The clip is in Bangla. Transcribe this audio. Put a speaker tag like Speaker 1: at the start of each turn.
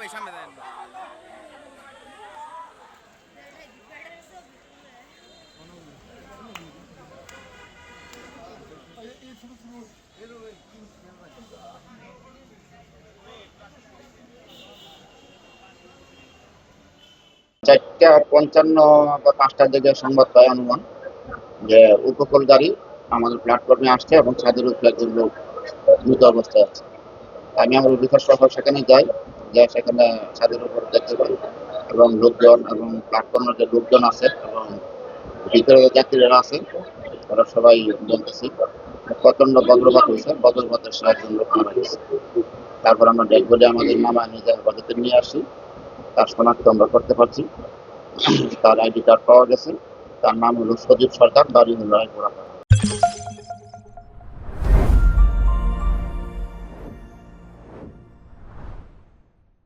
Speaker 1: ভাই সামনে দেন।
Speaker 2: চারটা 55 বা 5টার দিকে সংবাদ পাই অনুমান যে উপকূল গাড়ি আমাদের প্ল্যাটফর্মে আসছে এবং ছাদের উপরে একজন লোক মৃত অবস্থায় আছে। আমি আমার অধিকার সহ সেখানে যাই, যা সেখানে ছাদের উপর দেখতে পাই এবং লোকজন এবং প্ল্যাটফর্মের যে লোকজন আছে এবং ভিতরে যে যাত্রীরা আছে তারা সবাই বলতেছি প্রচন্ড বজ্রপাত হয়েছে, বজ্রপাতের সে একজন লোক মারা গেছে। তারপর আমরা ডেড বডি আমাদের নামা নিজের হেফাজতে নিয়ে আসি, তার শনাক্ত আমরা করতে পারছি। তার আইডি কার্ড পাওয়া গেছে, তার নাম হলো সজীব সরকার, বাড়ি হলো রায়পুরা।